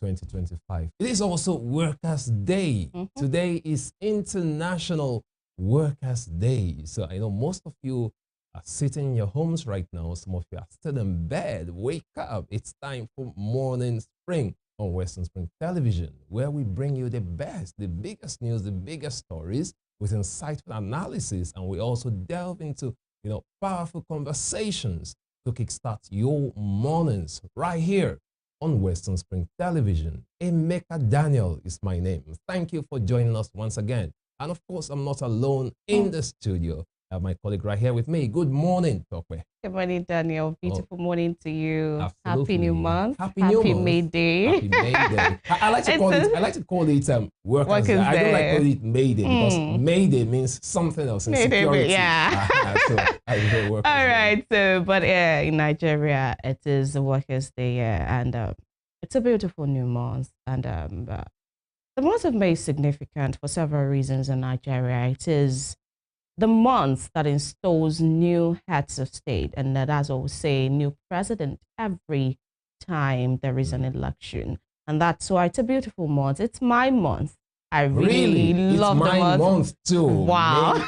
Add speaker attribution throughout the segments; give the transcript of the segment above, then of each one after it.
Speaker 1: 2025. It is also Workers' Day. Today is International Workers' Day. So I know most of you are sitting in your homes right now. Some of you are still in bed. Wake up. It's time for Morning Spring on Western Spring Television, where we bring you the best, the biggest news, the biggest stories with insightful analysis. And we also delve into, powerful conversations to kickstart your mornings right here on Western Spring Television. Emeka Daniel is my name. Thank you for joining us once again. And of course, I'm not alone in the studio. I have my colleague right here with me. Good morning, Tokwe.
Speaker 2: Good morning, Daniel. Beautiful morning to you.
Speaker 1: Absolutely.
Speaker 2: Happy new month.
Speaker 1: Happy new month.
Speaker 2: May Day.
Speaker 1: Happy May Day. I like to call it. I like to call it Workers' Day. I don't like to call it May Day because May Day means something else.
Speaker 2: May Day, yeah.
Speaker 1: So I enjoy Workers'
Speaker 2: All right.
Speaker 1: Day.
Speaker 2: But in Nigeria, it is the Workers' Day, and it's a beautiful new month. And the month of May is significant for several reasons in Nigeria. It is the month that installs new heads of state, and that's what we say, new president every time there is an election. And that's why it's a beautiful month. It's my month. I really love the month.
Speaker 1: It's my month too.
Speaker 2: Wow.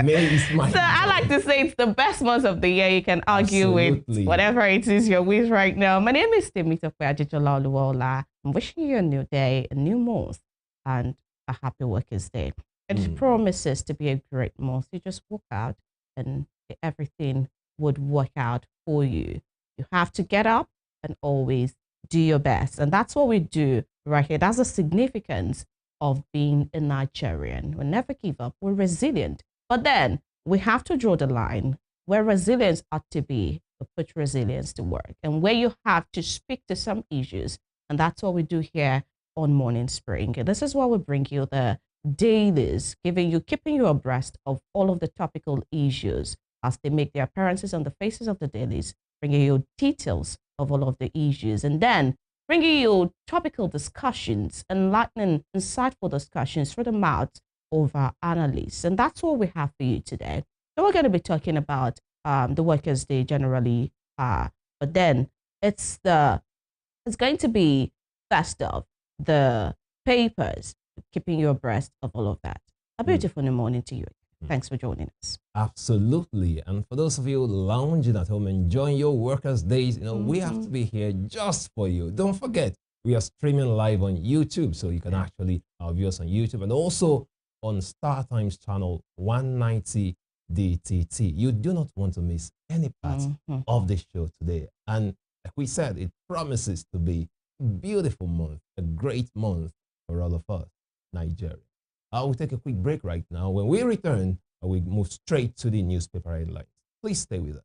Speaker 1: May is my
Speaker 2: So I like to say it's the best month of the year. You can argue with whatever it is you're with right now. My name is Temitope Ajijola Oluwola. I'm wishing you a new day, a new month, and a happy Workers' Day. It promises to be a great month. You just walk out and everything would work out for you. You have to get up and always do your best. And that's what we do right here. That's the significance of being a Nigerian. We never give up. We're resilient. But then we have to draw the line where resilience ought to be, to put resilience to work, and where you have to speak to some issues. And that's what we do here on Morning Spring. And this is why we bring you the dailies, keeping you abreast of all of the topical issues as they make their appearances on the faces of the dailies, bringing you details of all of the issues, and then bringing you topical discussions, enlightening, insightful discussions through the mouths of our analysts. And that's what we have for you today. So we're going to be talking about the Workers' Day generally, but then it's going to be first of the papers, keeping you abreast of all of that. A beautiful new morning to you. Thanks for joining us.
Speaker 1: Absolutely. And for those of you lounging at home, enjoying your Workers' Days, we have to be here just for you. Don't forget, we are streaming live on YouTube, so you can actually view us on YouTube and also on StarTimes Channel 190 DTT. You do not want to miss any part of the show today. And like we said, it promises to be a beautiful month, a great month for all of us. Nigeria. I will take a quick break right now. When we return, we move straight to the newspaper headlines. Please stay with us.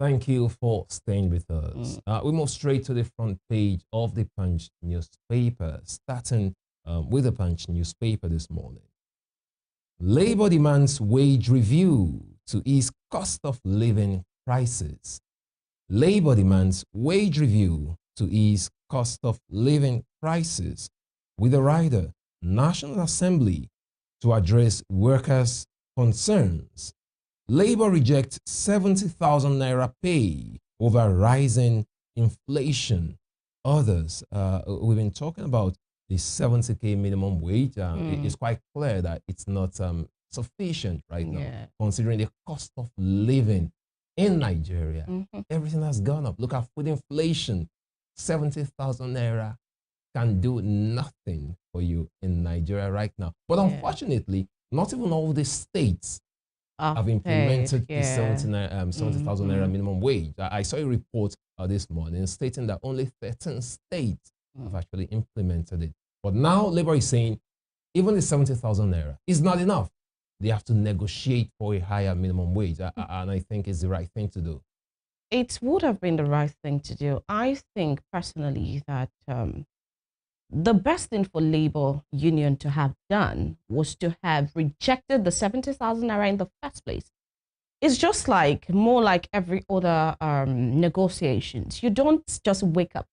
Speaker 1: Thank you for staying with us. We move straight to the front page of the Punch newspaper, starting with the Punch newspaper this morning. Labour demands wage review to ease cost of living crisis. Labour demands wage review to ease cost of living crisis, with a rider, National Assembly, to address workers' concerns. Labour rejects 70,000 naira pay over rising inflation. Others, we've been talking about the 70K minimum wage. It's quite clear that it's not sufficient right now, considering the cost of living in Nigeria. Everything has gone up. Look at food inflation. 70,000 naira can do nothing for you in Nigeria right now. But unfortunately, not even all the states have implemented the 70,000 naira minimum wage. I saw a report this morning stating that only 13 states have actually implemented it. But now Labour is saying even the 70,000 naira is not enough. They have to negotiate for a higher minimum wage, and I think it's the right thing to do.
Speaker 2: It would have been the right thing to do. I think personally that the best thing for Labour Union to have done was to have rejected the 70,000 naira in the first place. it's just like more like every other negotiations. You don't just wake up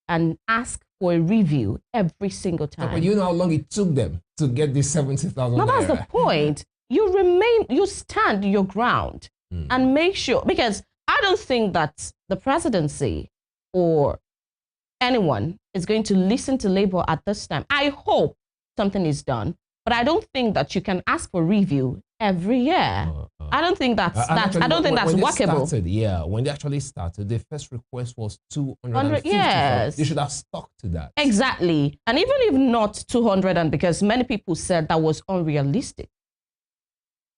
Speaker 2: and ask for a review every single time.
Speaker 1: But you know how long it took them to get this 70,000
Speaker 2: Now
Speaker 1: naira.
Speaker 2: that's the point. You stand your ground and make sure, because I don't think that the presidency or anyone is going to listen to Labour at this time. I hope something is done, but I don't think that you can ask for review every year. I don't think that's I don't think that's workable.
Speaker 1: When they actually started, the first request was 250.
Speaker 2: Yes.
Speaker 1: They should have stuck to that.
Speaker 2: Exactly. And even if not 200, and because many people said that was unrealistic,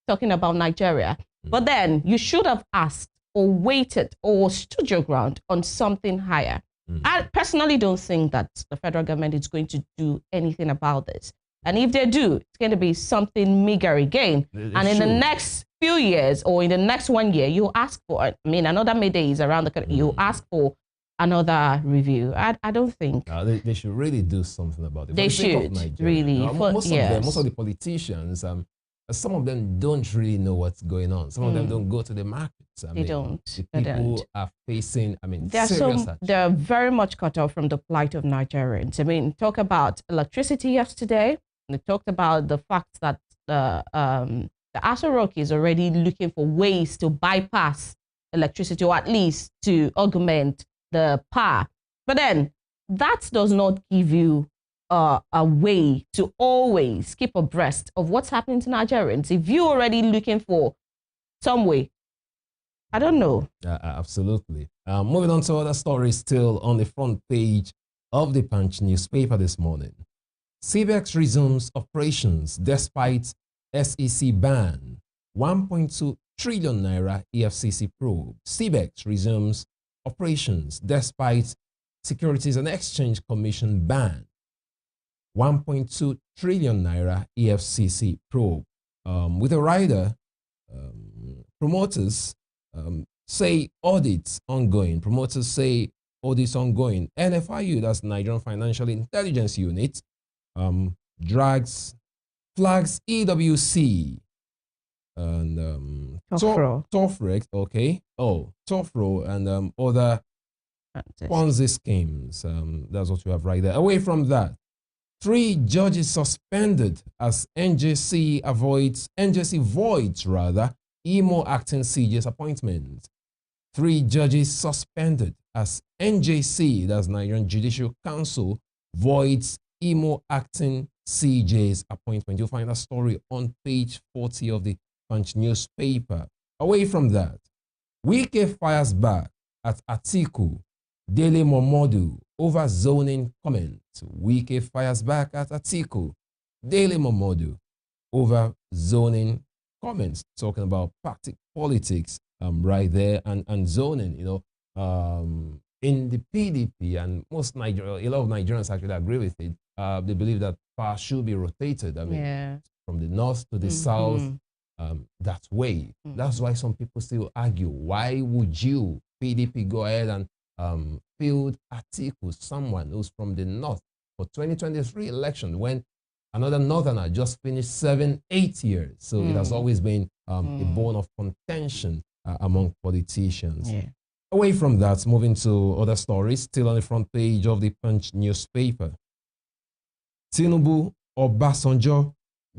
Speaker 2: talking about Nigeria, but then you should have asked or waited or stood your ground on something higher. I personally don't think that the federal government is going to do anything about this. And if they do, it's going to be something meager again. And in the next few years or in the next 1 year, you ask for, I mean, another Mayday is around the country, you ask for another review. I don't think.
Speaker 1: They should really do something about it.
Speaker 2: They should, really.
Speaker 1: Most of the politicians, some of them don't really know what's going on. Some of them don't go to the markets.
Speaker 2: They don't.
Speaker 1: The people are facing,
Speaker 2: they're very much cut off from the plight of Nigerians. I mean, talk about electricity yesterday. They talked about the fact that the Aso Rock is already looking for ways to bypass electricity, or at least to augment the power. But then that does not give you a way to always keep abreast of what's happening to Nigerians. If you're already looking for some way, I don't know.
Speaker 1: Absolutely. Moving on to other stories still on the front page of the Punch newspaper this morning. CBEX resumes operations despite SEC ban. 1.2 trillion naira EFCC probe. CBEX resumes operations despite Securities and Exchange Commission ban. 1.2 trillion naira EFCC probe. With a rider, promoters say audits ongoing. Promoters say audits ongoing. NFIU, that's Nigerian Financial Intelligence Unit, flags EWC and Tofrex, okay. Oh, Tofro and other Ponzi schemes. That's what you have right there. Away from that, 3 judges suspended as NJC voids Imo acting CJ's appointment. 3 judges suspended as NJC, that's Nigerian Judicial Council, voids Imo acting CJ's appointment. You'll find that story on page 40 of the Punch newspaper. Away from that, Wike fires back at Atiku, Dele Momodu over zoning comment. Wike fires back at Atiku, Dele Momodu over zoning comments, talking about politics right there and zoning, in the PDP, and a lot of Nigerians actually agree with it. They believe that power should be rotated. From the north to the south, that way. That's why some people still argue, why would you, PDP, go ahead and field Atiku, someone who's from the north, for 2023 election, when another northerner just finished 7-8 years. So it has always been a bone of contention among politicians. Away from that, moving to other stories, still on the front page of the Punch newspaper. Tinubu, Obasanjo,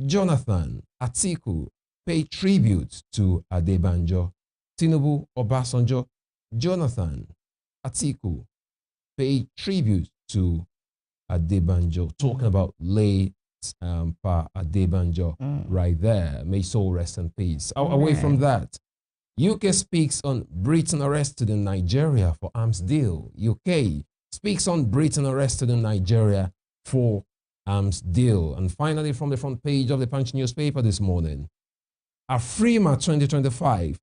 Speaker 1: Jonathan, Atiku pay tribute to Adebanjo. Tinubu, Obasanjo, Jonathan, Atiku pay tribute to Adebanjo. Talking about late Pa Adebanjo right there. May soul rest in peace. Away from that, UK speaks on Britain arrested in Nigeria for arms deal. UK speaks on Britain arrested in Nigeria for arms deal. And finally, from the front page of the Punch newspaper this morning, Afrima 2025,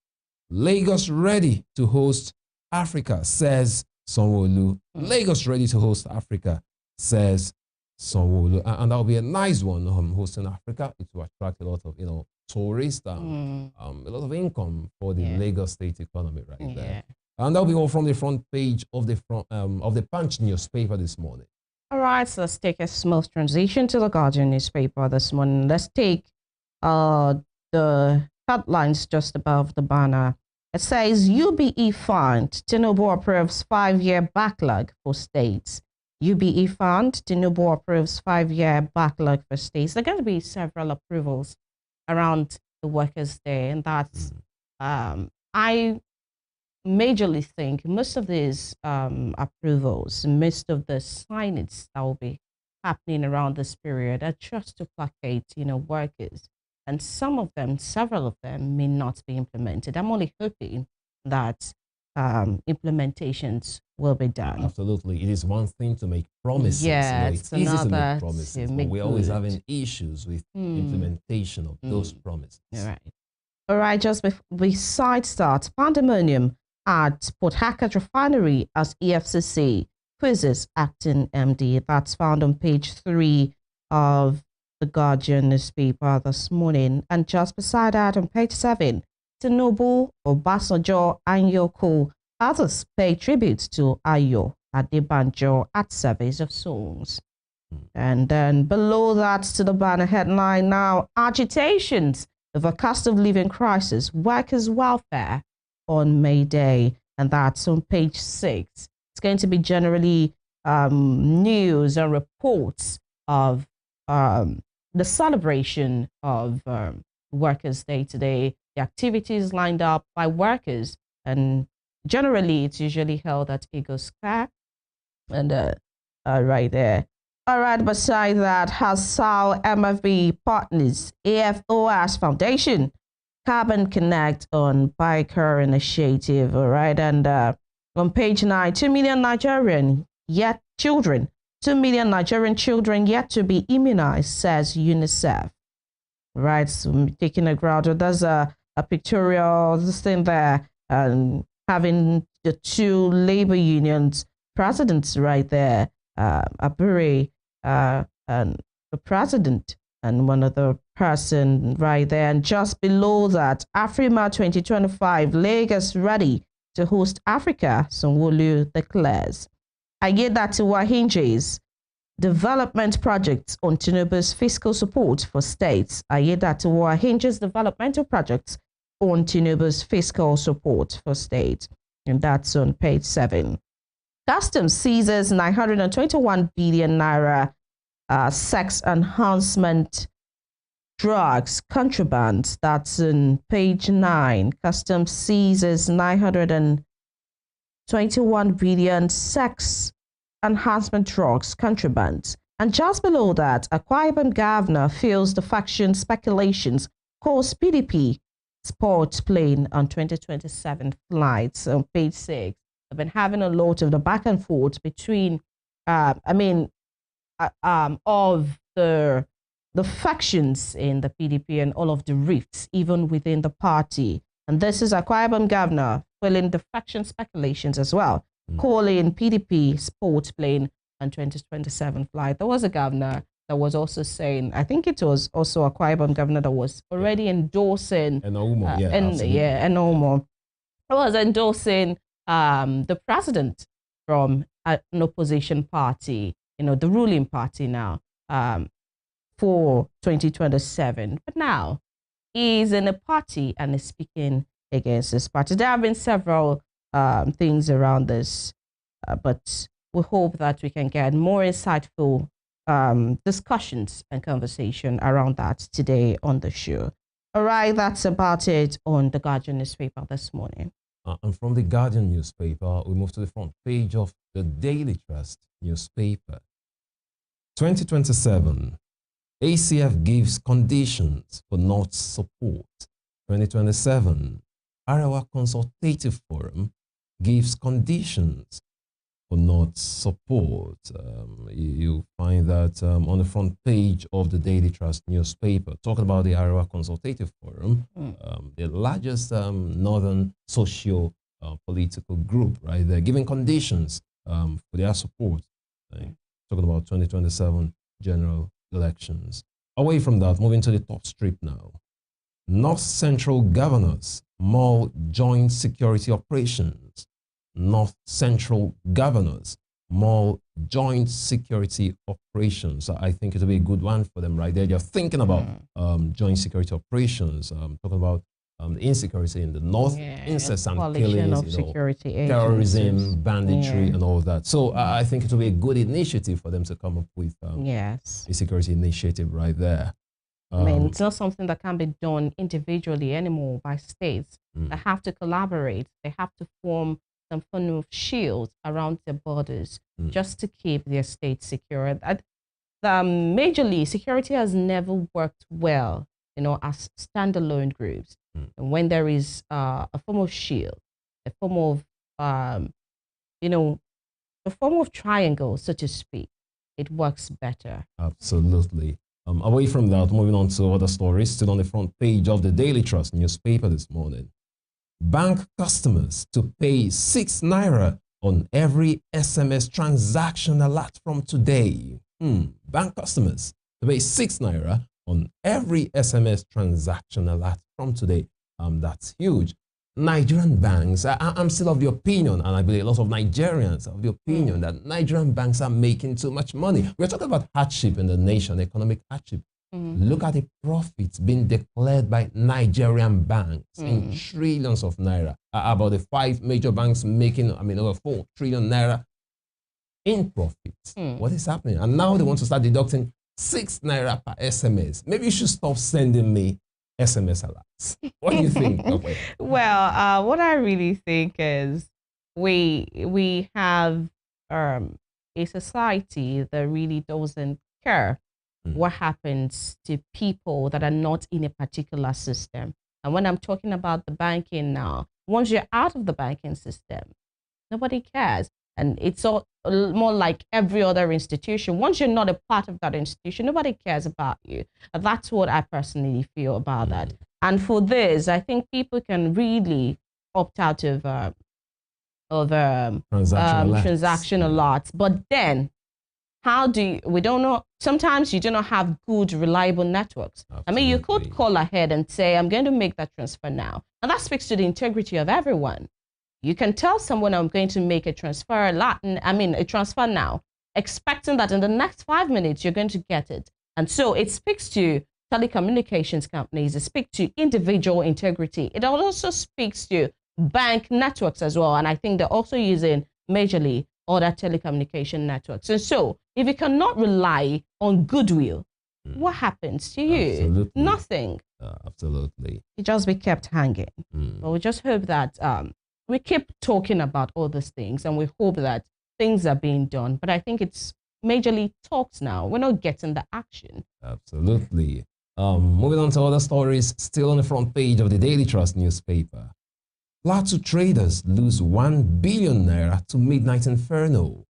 Speaker 1: Lagos ready to host Africa, says Sanwo-Olu. Lagos ready to host Africa, says Sanwo-Olu. And that'll be a nice one, hosting Africa. It will attract a lot of, tourists, a lot of income for the Lagos state economy right there. And that'll be all from the front page of the Punch newspaper this morning.
Speaker 2: All right, so let's take a smooth transition to the Guardian newspaper this morning. Let's take the headlines just above the banner. It says UBE fund, Tinubu approves 5-year backlog for states. UBE fund, Tinubu approves 5-year backlog for states. There are going to be several approvals around the Workers' Day, and that's I majorly think most of these approvals, most of the signings that will be happening around this period are just to placate, workers. And some of them, several of them, may not be implemented. I'm only hoping that implementations will be done.
Speaker 1: Absolutely. It is one thing to make promises.
Speaker 2: Yeah,
Speaker 1: it's easy to make promises, but we're always having issues with implementation of those promises.
Speaker 2: All right, just beside that, pandemonium at Port Harcourt Refinery as EFCC quizzes acting MD. That's found on page 3 of the Guardian newspaper this morning. And just beside that, on page 7, Tinubu, Obasanjo, and Yoko, others pay tribute to Ayo Adebanjo at service of souls. And then below that, to the banner headline now, agitations of a cost of living crisis, workers' welfare on May Day. And that's on page 6. It's going to be generally news and reports of the celebration of Workers' Day today, the activities lined up by workers, and generally it's usually held at Eagle Square. And right there. All right, beside that, Hassau MFB Partners, AFOS Foundation, Carbon Connect on Biker Initiative. All right, and on page 9, 2 million Nigerian children 2 million Nigerian children yet to be immunized, says UNICEF. Right, so taking a ground, there's a pictorial this thing there, and having the 2 labor unions presidents right there, Abure and the president and one other person right there. And just below that, Afrima 2025, Lagos ready to host Africa, Sanwo-Olu declares. Ayedatiwa hinges development projects on Tinubu's fiscal support for states. Ayedatiwa hinges developmental projects on Tinubu's fiscal support for states. And that's on page 7. Customs seizes 921 billion naira sex enhancement drugs contraband. That's on page 9. Customs seizes 921 billion sex enhancement drugs contraband. And just below that, Akwa Ibom governor feels the faction speculations cause PDP sports plane on 2027 flights. On page 6, I've been having a lot of the back and forth between, of the factions in the PDP and all of the rifts, even within the party. And this is Akwa Ibom governor filling the faction speculations as well, calling PDP sports plane on 2027 flight. There was a governor that was also saying, I think it was also Akwa Ibom governor that was already endorsing, Enomo was endorsing the president from an opposition party, the ruling party now, for 2027. But now he's in a party and is speaking against this party. There have been several things around this, but we hope that we can get more insightful discussions and conversation around that today on the show. All right, that's about it on the Guardian newspaper this morning.
Speaker 1: And from the Guardian newspaper, we move to the front page of the Daily Trust newspaper. 2027, ACF gives conditions for North support. 2027, Arewa Consultative Forum gives conditions for North support. You find that on the front page of the Daily Trust newspaper, talking about the Arewa Consultative Forum, the largest northern socio-political group, right? They're giving conditions for their support. Talking about 2027 general elections. Away from that, moving to the top strip now. North Central governors mull joint security operations. North Central governors mull joint security operations. So I think it'll be a good one for them right there. They're thinking about joint security operations, talking about the insecurity in the north, incessant
Speaker 2: coalition
Speaker 1: killings,
Speaker 2: of security agencies,
Speaker 1: terrorism, banditry, and all that. So I think it will be a good initiative for them to come up with a security initiative right there.
Speaker 2: I mean, it's not something that can be done individually anymore by states. They have to collaborate. They have to form some form of shield around their borders just to keep their state secure. Majorly, security has never worked well, as standalone groups. And when there is a form of shield, a form of, a form of triangle, so to speak, it works better.
Speaker 1: Absolutely. Away from that, moving on to other stories, still on the front page of the Daily Trust newspaper this morning. Bank customers to pay 6 naira on every SMS transaction alert from today. Bank customers to pay 6 naira on every SMS transaction alert from today. That's huge. Nigerian banks, I'm still of the opinion, and I believe a lot of Nigerians are of the opinion that Nigerian banks are making too much money. We're talking about hardship in the nation, economic hardship. Look at the profits being declared by Nigerian banks in trillions of naira. About the 5 major banks making, over 4 trillion naira in profits. What is happening? And now they want to start deducting 6 naira per SMS. Maybe you should stop sending me SMS alerts. What do you think? Okay.
Speaker 2: Well, what I really think is we have a society that really doesn't care what happens to people that are not in a particular system. And when I'm talking about the banking now, once you're out of the banking system, nobody cares. And it's all more like every other institution. Once you're not a part of that institution, nobody cares about you. And that's what I personally feel about that. And for this, I think people can really opt out of transaction alerts. But then, we don't know, sometimes you do not have good, reliable networks. Absolutely. I mean, you could call ahead and say, I'm going to make that transfer now. And that speaks to the integrity of everyone. You can tell someone I'm going to make a transfer now, expecting that in the next 5 minutes, you're going to get it. And so it speaks to telecommunications companies, it speaks to individual integrity. It also speaks to bank networks as well. And I think they're also using majorly other telecommunication networks. And so if you cannot rely on goodwill, what happens to you?
Speaker 1: Absolutely.
Speaker 2: Nothing.
Speaker 1: Absolutely.
Speaker 2: It just be kept hanging. But we just hope that we keep talking about all these things and we hope that things are being done. But I think it's majorly talks now. We're not getting the action.
Speaker 1: Absolutely. Moving on to other stories, still on the front page of the Daily Trust newspaper. Plateau traders lose 1 billion naira to midnight inferno.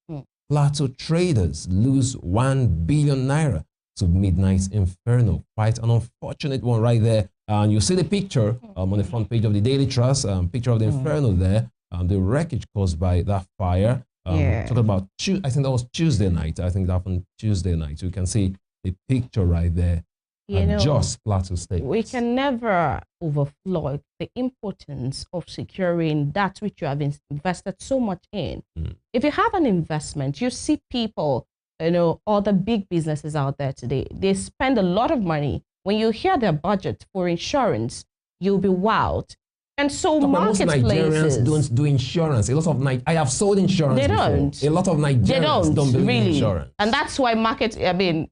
Speaker 1: Plateau traders lose 1 billion naira to midnight inferno. Quite an unfortunate one right there. And you see the picture on the front page of the Daily Trust, picture of the inferno there, the wreckage caused by that fire. Talking about, I think that was Tuesday night. I think that happened Tuesday night. So you can see the picture right there. Just Plateau State.
Speaker 2: We can never overflow the importance of securing that which you have invested so much in. If you have an investment, you see people, all the big businesses out there today, they spend a lot of money. When you hear their budget for insurance, you'll be wowed. And so marketplaces,
Speaker 1: most Nigerians don't do insurance. A lot of I have sold insurance.
Speaker 2: They don't.
Speaker 1: Before. A lot of Nigerians don't believe in insurance.
Speaker 2: And that's why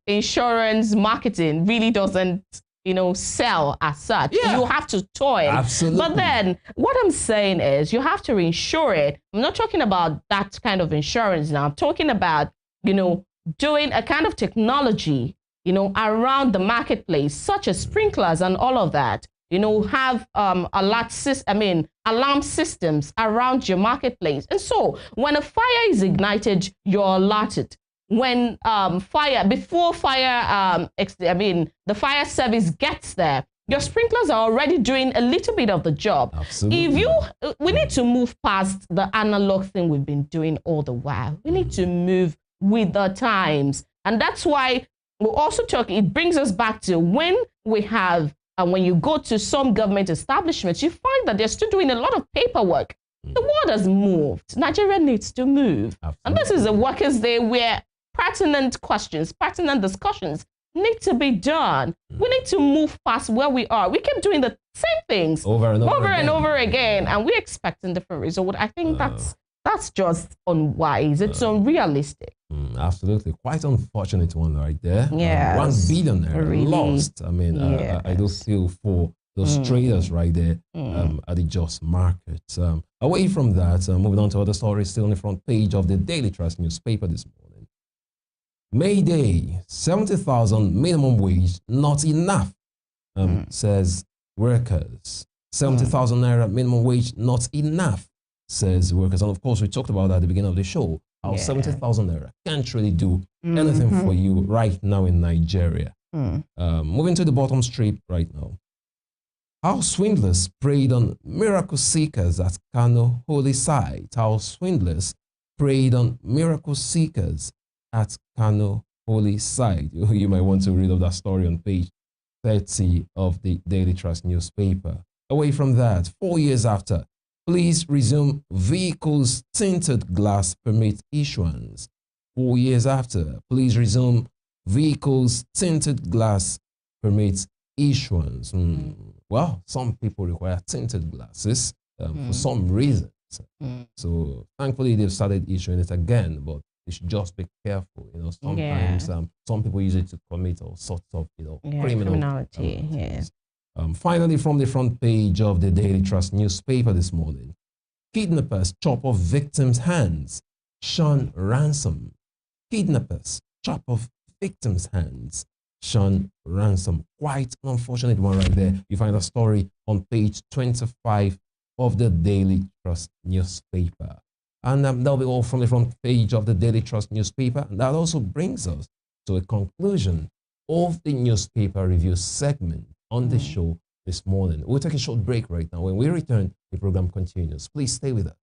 Speaker 2: insurance marketing really doesn't, sell as such. Yeah. You have to toil.
Speaker 1: Absolutely.
Speaker 2: But then what I'm saying is you have to reinsure it. I'm not talking about that kind of insurance now. I'm talking about, doing a kind of technology, around the marketplace, such as sprinklers and all of that. Have alarm systems around your marketplace. And so when a fire is ignited, you're alerted. When the fire service gets there, your sprinklers are already doing a little bit of the job.
Speaker 1: Absolutely.
Speaker 2: We need to move past the analog thing we've been doing all the while. We need to move with the times. And that's why we also it brings us back to when you go to some government establishments, you find that they're still doing a lot of paperwork. The world has moved. Nigeria needs to move. Absolutely. And this is a Workers' Day where pertinent questions, pertinent discussions need to be done. We need to move past where we are. We keep doing the same things
Speaker 1: over and
Speaker 2: over again, and we're expecting different results. I think that's just unwise. It's unrealistic.
Speaker 1: Absolutely. Quite unfortunate one right there.
Speaker 2: Yeah.
Speaker 1: $1 billion
Speaker 2: Really?
Speaker 1: lost. I mean, I do feel for those traders right there at the just market. Away from that, moving on to other stories still on the front page of the Daily Trust newspaper this morning. Mayday, 70,000 minimum wage, not enough, says workers. 70,000 naira minimum wage, not enough, says workers. And of course, we talked about that at the beginning of the show. How 70,000 naira can't really do anything for you right now in Nigeria. Moving to the bottom strip right now. How swindlers preyed on miracle seekers at Kano Holy Site. How swindlers preyed on miracle seekers at Kano Holy Site. You might want to read of that story on page 30 of the Daily Trust newspaper. Away from that, 4 years after, police resume vehicles tinted glass permit issuance. 4 years after, police resume vehicles tinted glass permit issuance. Well, some people require tinted glasses for some reasons. So thankfully they've started issuing it again, but you should just be careful. You know, sometimes some people use it to commit all sorts of criminality. Finally, from the front page of the Daily Trust newspaper this morning, kidnappers chop off victims' hands, shun ransom. Kidnappers chop off victims' hands, shun ransom. Quite an unfortunate one right there. You find a story on page 25 of the Daily Trust newspaper. And that'll be all from the front page of the Daily Trust newspaper. And that also brings us to a conclusion of the newspaper review segment on the show this morning. We'll take a short break right now. When we return, the program continues. Please stay with us.